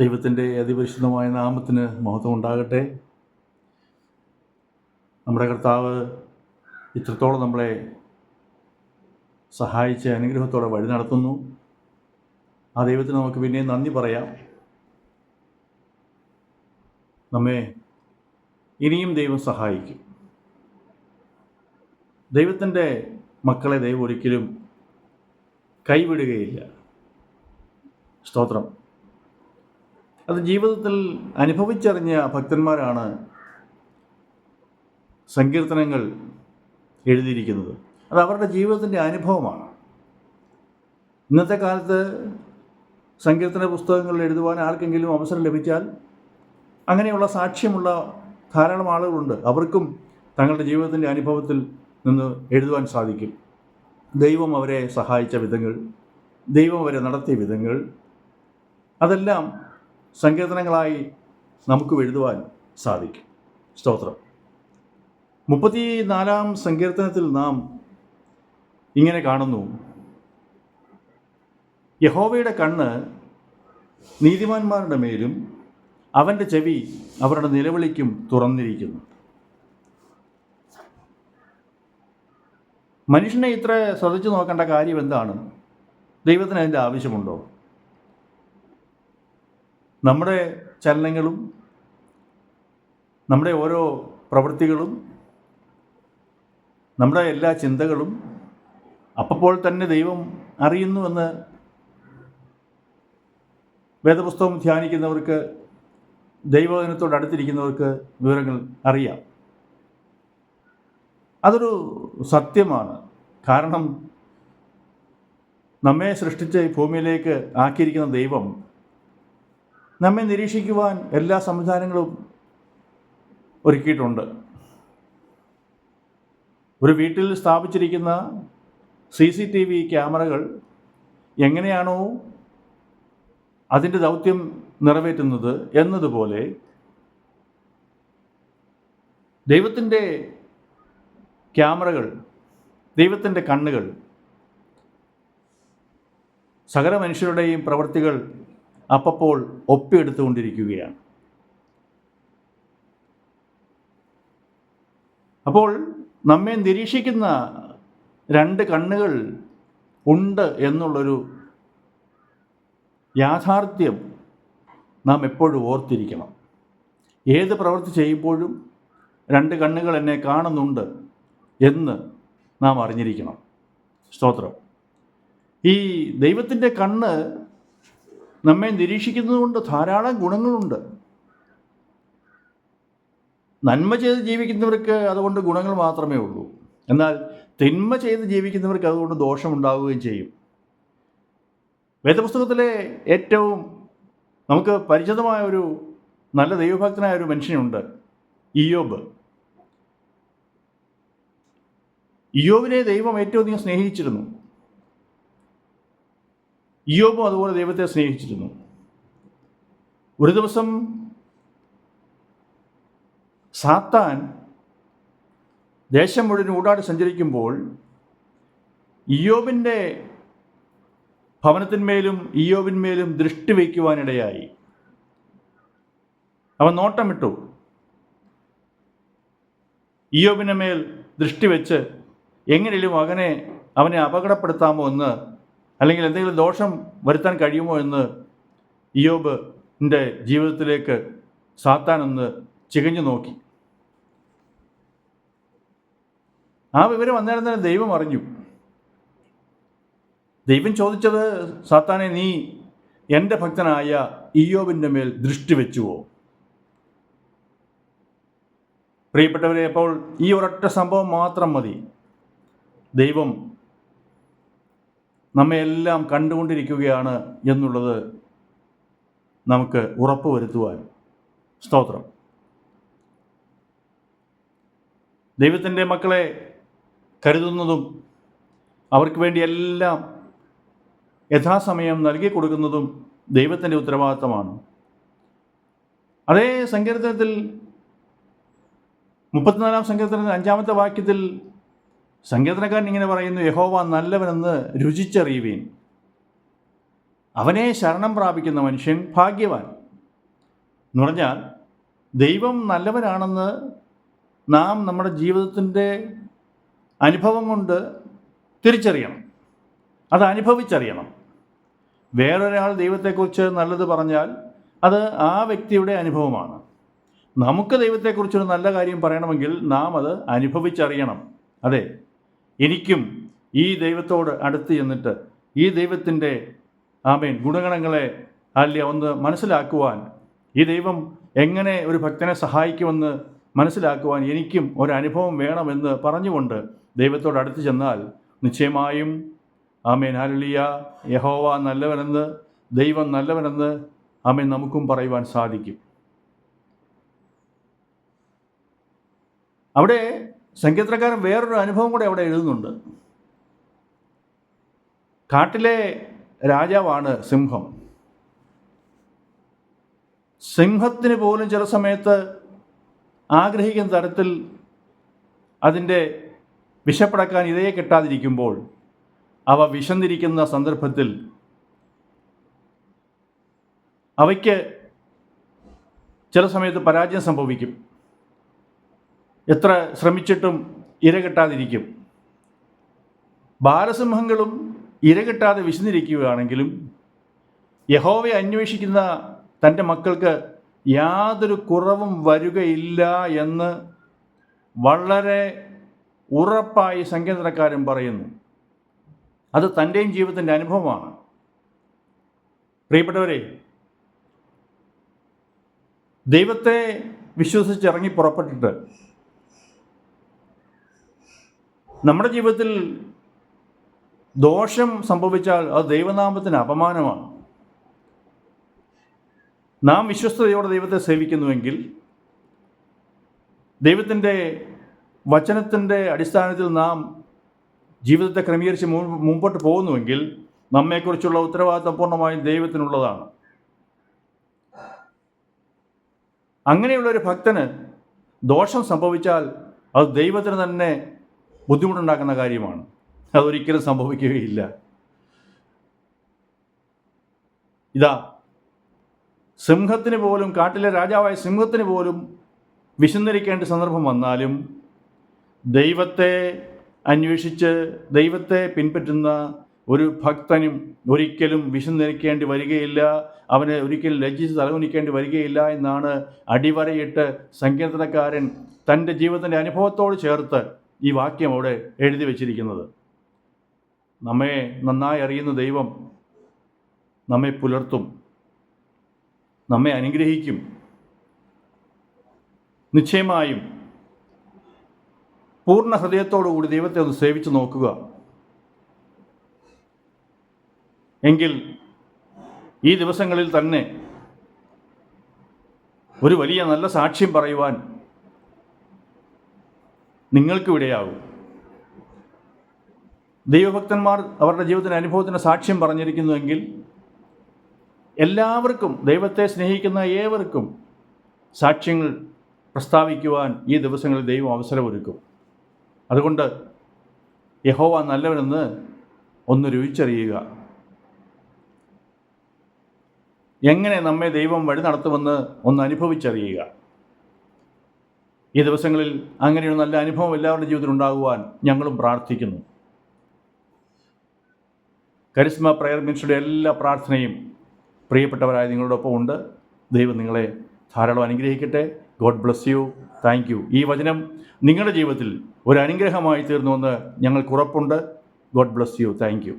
ദൈവത്തിൻ്റെ അതിപരിശുദ്ധമായ നാമത്തിന് മഹത്വം ഉണ്ടാകട്ടെ. നമ്മുടെ കർത്താവ് ഇത്രത്തോളം നമ്മളെ സഹായിച്ച് അനുഗ്രഹത്തോടെ വഴി നടത്തുന്നു. ആ ദൈവത്തിന് നമുക്ക് പിന്നെയും നന്ദി പറയാം. നമ്മെ ഇനിയും ദൈവം സഹായിക്കും. ദൈവത്തിൻ്റെ മക്കളെ ദൈവം ഒരിക്കലും കൈവിടുകയില്ല. സ്തോത്രം. അത് ജീവിതത്തിൽ അനുഭവിച്ചറിഞ്ഞ ഭക്തന്മാരാണ് സങ്കീർത്തനങ്ങൾ എഴുതിയിരിക്കുന്നത്. അത് അവരുടെ ജീവിതത്തിൻ്റെ അനുഭവമാണ്. ഇന്നത്തെ കാലത്ത് സങ്കീർത്തന പുസ്തകങ്ങൾ എഴുതുവാൻ ആർക്കെങ്കിലും അവസരം ലഭിച്ചാൽ അങ്ങനെയുള്ള സാക്ഷ്യമുള്ള ധാരാളം ആളുകളുണ്ട്. അവർക്കും തങ്ങളുടെ ജീവിതത്തിൻ്റെ അനുഭവത്തിൽ നിന്ന് എഴുതുവാൻ സാധിക്കും. ദൈവം അവരെ സഹായിച്ച വിധങ്ങൾ, ദൈവം അവരെ നടത്തിയ വിധങ്ങൾ, അതെല്ലാം സങ്കീർത്തനങ്ങളായി നമുക്ക് എഴുതുവാൻ സാധിക്കും. സ്തോത്രം. 34 സങ്കീർത്തനത്തിൽ നാം ഇങ്ങനെ കാണുന്നു: യഹോവയുടെ കണ്ണ് നീതിമാന്മാരുടെ മേലും അവൻ്റെ ചെവി അവരുടെ നിലവിളിക്കും തുറന്നിരിക്കുന്നു. മനുഷ്യനെ ഇത്ര ശ്രദ്ധിച്ചു നോക്കേണ്ട കാര്യം എന്താണ്? ദൈവത്തിന് അതിൻ്റെ ആവശ്യമുണ്ടോ? നമ്മുടെ ചലനങ്ങളും നമ്മുടെ ഓരോ പ്രവൃത്തികളും നമ്മുടെ എല്ലാ ചിന്തകളും അപ്പോൾ തന്നെ ദൈവം അറിയുന്നുവെന്ന് വേദപുസ്തകം ധ്യാനിക്കുന്നവർക്ക്, ദൈവവചനത്തോട് അടുത്തിരിക്കുന്നവർക്ക് വിവരങ്ങൾ അറിയാം. അതൊരു സത്യമാണ്. കാരണം നമ്മെ സൃഷ്ടിച്ച് ഈ ഭൂമിയിലേക്ക് ആക്കിയിരിക്കുന്ന ദൈവം നമ്മെ നിരീക്ഷിക്കുവാൻ എല്ലാ സംവിധാനങ്ങളും ഒരുക്കിയിട്ടുണ്ട്. ഒരു വീട്ടിൽ സ്ഥാപിച്ചിരിക്കുന്ന CCTV ക്യാമറകൾ എങ്ങനെയാണോ അതിൻ്റെ ദൗത്യം നിറവേറ്റുന്നത് എന്നതുപോലെ ദൈവത്തിൻ്റെ ക്യാമറകൾ, ദൈവത്തിൻ്റെ കണ്ണുകൾ സകല മനുഷ്യരുടെയും പ്രവൃത്തികൾ അപ്പോൾ ഒപ്പിയെടുത്തുകൊണ്ടിരിക്കുകയാണ്. അപ്പോൾ നമ്മെ നിരീക്ഷിക്കുന്ന 2 കണ്ണുകൾ ഉണ്ട് എന്നുള്ളൊരു യാഥാർത്ഥ്യം നാം എപ്പോഴും ഓർത്തിരിക്കണം. ഏത് പ്രവൃത്തി ചെയ്യുമ്പോഴും 2 കണ്ണുകൾ എന്നെ കാണുന്നുണ്ട് എന്ന് നാം അറിഞ്ഞിരിക്കണം. സ്തോത്രം. ഈ ദൈവത്തിൻ്റെ കണ്ണ് നമ്മെ നിരീക്ഷിക്കുന്നതുകൊണ്ട് ധാരാളം ഗുണങ്ങളുണ്ട്. നന്മ ചെയ്ത് ജീവിക്കുന്നവർക്ക് അതുകൊണ്ട് ഗുണങ്ങൾ മാത്രമേ ഉള്ളൂ. എന്നാൽ തിന്മ ചെയ്ത് ജീവിക്കുന്നവർക്ക് അതുകൊണ്ട് ദോഷമുണ്ടാവുകയും ചെയ്യും. വേദപുസ്തകത്തിലെ ഏറ്റവും നമുക്ക് പരിചിതമായ ഒരു നല്ല ദൈവഭക്തനായ ഒരു മനുഷ്യനുണ്ട്, ഇയ്യോബ്. ഇയ്യോബിനെ ദൈവം ഏറ്റവും അധികം സ്നേഹിച്ചിരുന്നു. ഇയ്യോബും അതുപോലെ ദൈവത്തെ സ്നേഹിച്ചിരുന്നു. ഒരു ദിവസം സാത്താൻ ദേശം മുഴുവൻ ഊടാടി സഞ്ചരിക്കുമ്പോൾ ഇയ്യോബിൻ്റെ ഭവനത്തിന്മേലും ഇയ്യോബിന്മേലും ദൃഷ്ടി വയ്ക്കുവാനിടയായി. അവൻ നോട്ടമിട്ടു. ഇയ്യോബിൻ്റെ മേൽ ദൃഷ്ടി വെച്ച് എങ്ങനെയും അവനെ അപകടപ്പെടുത്താമോ എന്ന്, അല്ലെങ്കിൽ എന്തെങ്കിലും ദോഷം വരുത്താൻ കഴിയുമോ എന്ന് ഇയ്യോബിൻ്റെ ജീവിതത്തിലേക്ക് സാത്താൻ ഒന്ന് ചികഞ്ഞു നോക്കി. ആ വിവരം അന്നേരം തന്നെ ദൈവം അറിഞ്ഞു. ദൈവം ചോദിച്ചത്, സാത്താനെ, നീ എൻ്റെ ഭക്തനായ ഇയ്യോബിൻ്റെ മേൽ ദൃഷ്ടി വെച്ചുവോ? പ്രിയപ്പെട്ടവരെ, അപ്പോൾ ഈ ഒരൊറ്റ സംഭവം മാത്രം മതി ദൈവം നമ്മയെല്ലാം കണ്ടുകൊണ്ടിരിക്കുകയാണ് എന്നുള്ളത് നമുക്ക് ഉറപ്പ് വരുത്തുവാൻ. സ്തോത്രം. ദൈവത്തിൻ്റെ മക്കളെ കരുതുന്നതും അവർക്ക് വേണ്ടി എല്ലാം യഥാസമയം നൽകി കൊടുക്കുന്നതും ദൈവത്തിൻ്റെ ഉത്തരവാദിത്തമാണ്. അതേ സങ്കീർത്തനത്തിൽ 34 സങ്കീർത്തനത്തിൽ 5-ാമത്തെ വാക്യത്തിൽ സങ്കീർത്തനക്കാരൻ ഇങ്ങനെ പറയുന്നു: യഹോവ നല്ലവനെന്ന് രുചിച്ചറിയുവീൻ. അവനെ ശരണം പ്രാപിക്കുന്ന മനുഷ്യൻ ഭാഗ്യവാൻ എന്ന് പറഞ്ഞാൽ, ദൈവം നല്ലവനാണെന്ന് നാം നമ്മുടെ ജീവിതത്തിൻ്റെ അനുഭവം കൊണ്ട് തിരിച്ചറിയണം, അത് അനുഭവിച്ചറിയണം. വേറൊരാൾ ദൈവത്തെക്കുറിച്ച് നല്ലത് പറഞ്ഞാൽ അത് ആ വ്യക്തിയുടെ അനുഭവമാണ്. നമുക്ക് ദൈവത്തെക്കുറിച്ചൊരു നല്ല കാര്യം പറയണമെങ്കിൽ നാം അത് അനുഭവിച്ചറിയണം. അതെ, എനിക്കും ഈ ദൈവത്തോട് അടുത്ത് ചെന്നിട്ട് ഈ ദൈവത്തിൻ്റെ ഗുണഗണങ്ങളെ ഒന്ന് മനസ്സിലാക്കുവാൻ, ഈ ദൈവം എങ്ങനെ ഒരു ഭക്തനെ സഹായിക്കുമെന്ന് മനസ്സിലാക്കുവാൻ എനിക്കും ഒരനുഭവം വേണമെന്ന് പറഞ്ഞുകൊണ്ട് ദൈവത്തോട് അടുത്ത് ചെന്നാൽ നിശ്ചയമായും ഹല്ലേലൂയ, യഹോവ നല്ലവനെന്ന്, ദൈവം നല്ലവനെന്ന് നമുക്കും പറയുവാൻ സാധിക്കും. അവിടെ സങ്കീർത്തനക്കാരൻ വേറൊരു അനുഭവം കൂടെ അവിടെ എഴുതുന്നുണ്ട്. കാട്ടിലെ രാജാവാണ് സിംഹം. സിംഹത്തിന് പോലും ചില സമയത്ത് ആഗ്രഹിക്കുന്ന തരത്തിൽ അതിൻ്റെ വിശപ്പടക്കാൻ ഇരയെ കിട്ടാതിരിക്കുമ്പോൾ, അവ വിശന്നിരിക്കുന്ന സന്ദർഭത്തിൽ അവയ്ക്ക് ചില സമയത്ത് പരാജയം സംഭവിക്കും. എത്ര ശ്രമിച്ചിട്ടും ഇര കിട്ടാതിരിക്കും. ബാലസിംഹങ്ങളും ഇര കിട്ടാതെ വിശന്നിരിക്കുകയാണെങ്കിലും യഹോവയെ അന്വേഷിക്കുന്ന തൻ്റെ മക്കൾക്ക് യാതൊരു കുറവും വരികയില്ല എന്ന് വളരെ ഉറപ്പായി സങ്കീർത്തനക്കാരൻ പറയുന്നു. അത് തൻ്റെയും ജീവിതത്തിൻ്റെ അനുഭവമാണ്. പ്രിയപ്പെട്ടവരെ, ദൈവത്തെ വിശ്വസിച്ചിറങ്ങി പുറപ്പെട്ടിട്ട് നമ്മുടെ ജീവിതത്തിൽ ദോഷം സംഭവിച്ചാൽ അത് ദൈവനാമത്തിന് അപമാനമാണ്. നാം വിശ്വസ്തയോടെ ദൈവത്തെ സേവിക്കുന്നുവെങ്കിൽ, ദൈവത്തിൻ്റെ വചനത്തിൻ്റെ അടിസ്ഥാനത്തിൽ നാം ജീവിതത്തെ ക്രമീകരിച്ച് മുമ്പോട്ട് പോകുന്നുവെങ്കിൽ, നമ്മെക്കുറിച്ചുള്ള ഉത്തരവാദിത്വം പൂർണ്ണമായും ദൈവത്തിനുള്ളതാണ്. അങ്ങനെയുള്ളൊരു ഭക്തന് ദോഷം സംഭവിച്ചാൽ അത് ദൈവത്തിന് തന്നെ ബുദ്ധിമുട്ടുണ്ടാക്കുന്ന കാര്യമാണ്. അതൊരിക്കലും സംഭവിക്കുകയില്ല. ഇതാ, സിംഹത്തിന് പോലും, കാട്ടിലെ രാജാവായ സിംഹത്തിന് പോലും വിശന്നിരിക്കേണ്ട സന്ദർഭം വന്നാലും ദൈവത്തെ അന്വേഷിച്ച് ദൈവത്തെ പിൻപറ്റുന്ന ഒരു ഭക്തനും ഒരിക്കലും വിശന്നിരിക്കേണ്ടി വരികയില്ല, അവന് ഒരിക്കലും ലജ്ജിച്ച് തലകുനിക്കേണ്ടി വരികയില്ല എന്നാണ് അടിവരയിട്ട് സങ്കീർത്തനക്കാരൻ തൻ്റെ ജീവിതത്തിൻ്റെ അനുഭവത്തോട് ചേർത്ത് ഈ വാക്യം അവിടെ എഴുതി വച്ചിരിക്കുന്നത്. നമ്മെ നന്നായി അറിയുന്ന ദൈവം നമ്മെ പുലർത്തും, നമ്മെ അനുഗ്രഹിക്കും. നിശ്ചയമായും പൂർണ്ണ ഹൃദയത്തോടുകൂടി ദൈവത്തെ ഒന്ന് സേവിച്ച് നോക്കുക. എങ്കിൽ ഈ ദിവസങ്ങളിൽ തന്നെ ഒരു വലിയ നല്ല സാക്ഷ്യം പറയുവാൻ നിങ്ങൾക്കും ഇടയാകും. ദൈവഭക്തന്മാർ അവരുടെ ജീവിതത്തിൻ്റെ അനുഭവത്തിൻ്റെ സാക്ഷ്യം പറഞ്ഞിരിക്കുന്നുവെങ്കിൽ എല്ലാവർക്കും, ദൈവത്തെ സ്നേഹിക്കുന്ന ഏവർക്കും സാക്ഷ്യങ്ങൾ പ്രസ്താവിക്കുവാൻ ഈ ദിവസങ്ങളിൽ ദൈവം അവസരമൊരുക്കും. അതുകൊണ്ട് യഹോവ നല്ലവനെന്ന് ഒന്ന് രുചിച്ചറിയുക. എങ്ങനെ നമ്മെ ദൈവം വഴി നടത്തുമെന്ന് ഒന്ന് അനുഭവിച്ചറിയുക. ഈ ദിവസങ്ങളിൽ അങ്ങനെയൊരു നല്ല അനുഭവം എല്ലാവരുടെ ജീവിതത്തിൽ ഉണ്ടാകുവാൻ ഞങ്ങളും പ്രാർത്ഥിക്കുന്നു. കരിസ്മ പ്രയർ മിനിസ്ട്രിയുടെ എല്ലാ പ്രാർത്ഥനയും പ്രിയപ്പെട്ടവരായ നിങ്ങളോടൊപ്പം ഉണ്ട്. ദൈവം നിങ്ങളെ ധാരാളം അനുഗ്രഹിക്കട്ടെ. God bless you. Thank you. ഈ വചനം നിങ്ങളുടെ ജീവിതത്തിൽ ഒരു അനുഗ്രഹമായി തീർന്നുവെന്ന് ഞങ്ങൾക്ക് ഉറപ്പുണ്ട്. God bless you. Thank you.